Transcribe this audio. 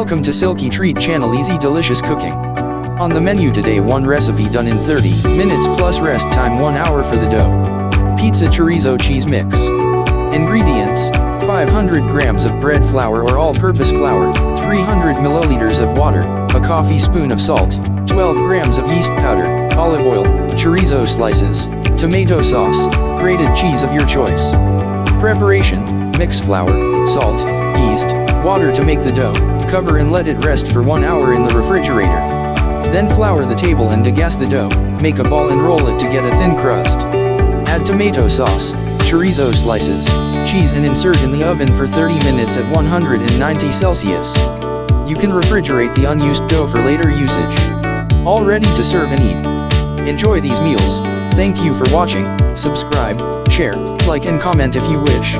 Welcome to Silkytreat Channel, easy delicious cooking. On the menu today, one recipe done in 30 minutes plus rest time 1 hour for the dough. Pizza chorizo cheese mix. Ingredients: 500 grams of bread flour or all-purpose flour, 300 milliliters of water, a coffee spoon of salt, 12 grams of yeast powder, olive oil, chorizo slices, tomato sauce, grated cheese of your choice. Preparation: mix flour, salt, yeast, water to make the dough, cover and let it rest for 1 hour in the refrigerator. Then flour the table and degas the dough, make a ball and roll it to get a thin crust. Add tomato sauce, chorizo slices, cheese and insert in the oven for 30 minutes at 190 Celsius. You can refrigerate the unused dough for later usage. All ready to serve and eat. Enjoy these meals. Thank you for watching. Subscribe, share, like and comment if you wish.